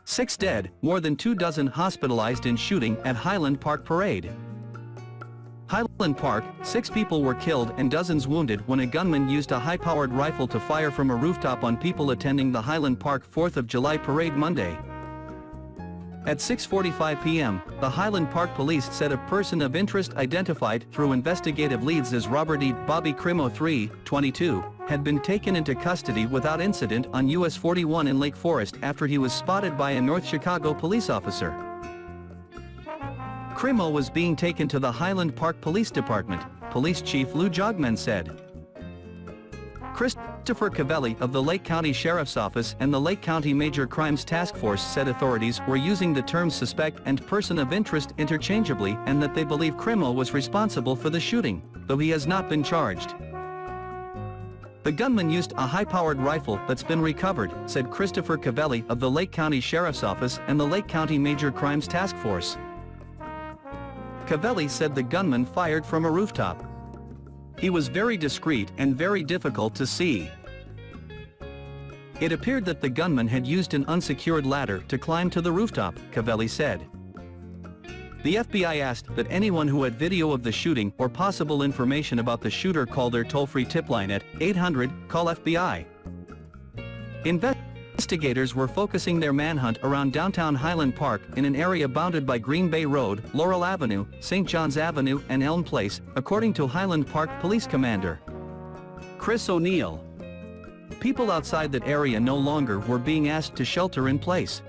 6 dead, more than 24 hospitalized in shooting at Highland Park parade. Highland Park, 6 people were killed and dozens wounded when a gunman used a high-powered rifle to fire from a rooftop on people attending the Highland Park 4th of July parade Monday. At 6:45 p.m., the Highland Park police said a person of interest identified through investigative leads as Robert E. Bobby Crimo III, 22, had been taken into custody without incident on US 41 in Lake Forest after he was spotted by a North Chicago police officer. Crimo was being taken to the Highland Park Police Department, Police Chief Lou Jogman said. Christopher Cavelli of the Lake County Sheriff's Office and the Lake County Major Crimes Task Force said authorities were using the terms suspect and person of interest interchangeably and that they believe Crimo was responsible for the shooting, though he has not been charged. The gunman used a high-powered rifle that's been recovered, said Christopher Cavelli of the Lake County Sheriff's Office and the Lake County Major Crimes Task Force. Cavelli said the gunman fired from a rooftop. He was very discreet and very difficult to see. It appeared that the gunman had used an unsecured ladder to climb to the rooftop, Cavelli said. The FBI asked that anyone who had video of the shooting or possible information about the shooter call their toll-free tip line at 800-CALL-FBI. Investigators were focusing their manhunt around downtown Highland Park in an area bounded by Green Bay Road, Laurel Avenue, St. John's Avenue and Elm Place, according to Highland Park Police Commander Chris O'Neill. People outside that area no longer were being asked to shelter in place.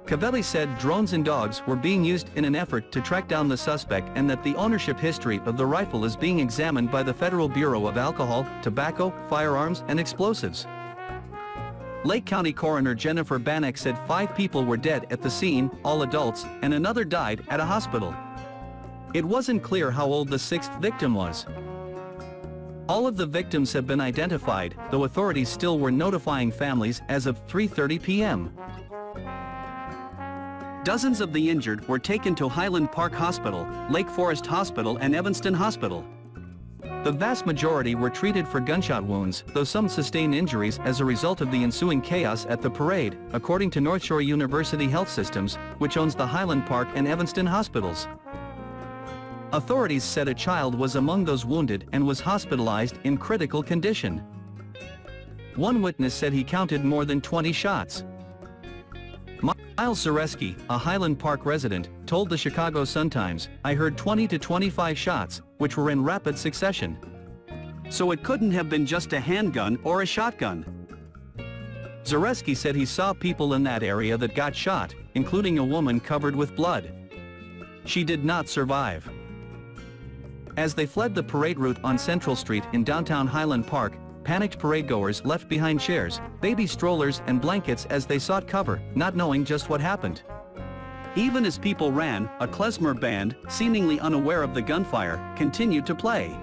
Cavelli said drones and dogs were being used in an effort to track down the suspect and that the ownership history of the rifle is being examined by the Federal Bureau of Alcohol, Tobacco, Firearms and Explosives. Lake County Coroner Jennifer Bannock said 5 people were dead at the scene, all adults, and another died at a hospital. It wasn't clear how old the 6th victim was. All of the victims have been identified, though authorities still were notifying families as of 3:30 p.m. Dozens of the injured were taken to Highland Park Hospital, Lake Forest Hospital and Evanston Hospital. The vast majority were treated for gunshot wounds, though some sustained injuries as a result of the ensuing chaos at the parade, according to North Shore University Health Systems, which owns the Highland Park and Evanston hospitals. Authorities said a child was among those wounded and was hospitalized in critical condition. One witness said he counted more than 20 shots. Miles Zareski, a Highland Park resident, told the Chicago Sun-Times, "I heard 20 to 25 shots, which were in rapid succession. So it couldn't have been just a handgun or a shotgun." Zareski said he saw people in that area that got shot, including a woman covered with blood. She did not survive. As they fled the parade route on Central Street in downtown Highland Park, panicked paradegoers left behind chairs, baby strollers and blankets as they sought cover, not knowing just what happened. Even as people ran, a klezmer band, seemingly unaware of the gunfire, continued to play.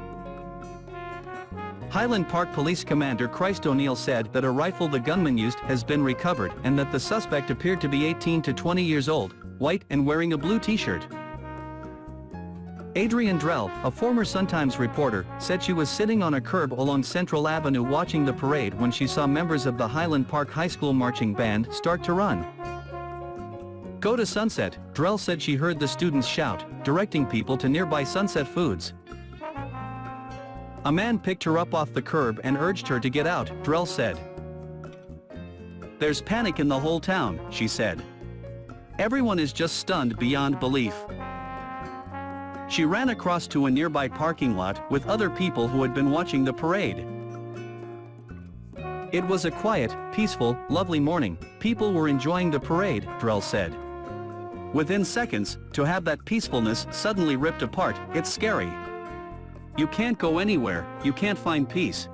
Highland Park Police Commander Chris O'Neill said that a rifle the gunman used has been recovered and that the suspect appeared to be 18 to 20 years old, white and wearing a blue t-shirt. Adrienne Drell, a former Sun-Times reporter, said she was sitting on a curb along Central Avenue watching the parade when she saw members of the Highland Park High School marching band start to run. "Go to Sunset," Drell said she heard the students shout, directing people to nearby Sunset Foods. A man picked her up off the curb and urged her to get out, Drell said. "There's panic in the whole town," she said. "Everyone is just stunned beyond belief." She ran across to a nearby parking lot with other people who had been watching the parade. "It was a quiet, peaceful, lovely morning. People were enjoying the parade," Drell said. "Within seconds, to have that peacefulness suddenly ripped apart, it's scary. You can't go anywhere, you can't find peace.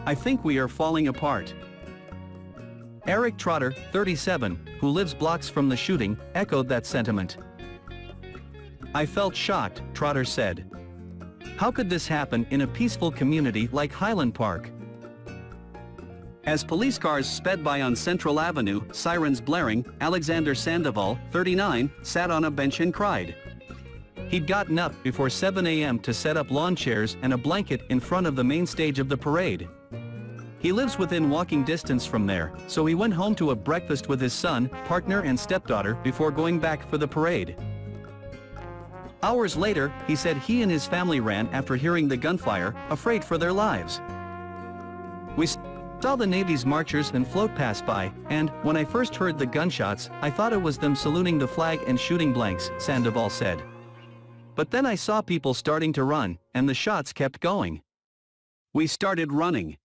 I think we are falling apart." Eric Trotter, 37, who lives blocks from the shooting, echoed that sentiment. "I felt shocked," Trotter said. "How could this happen in a peaceful community like Highland Park?" As police cars sped by on Central Avenue, sirens blaring, Alexander Sandoval, 39, sat on a bench and cried. He'd gotten up before 7 a.m. to set up lawn chairs and a blanket in front of the main stage of the parade. He lives within walking distance from there, so he went home to a breakfast with his son, partner and stepdaughter before going back for the parade. Hours later, he said he and his family ran after hearing the gunfire, afraid for their lives. We saw the Navy's marchers and float pass by, and, when I first heard the gunshots, I thought it was them saluting the flag and shooting blanks, Sandoval said. But then I saw people starting to run, and the shots kept going. We started running.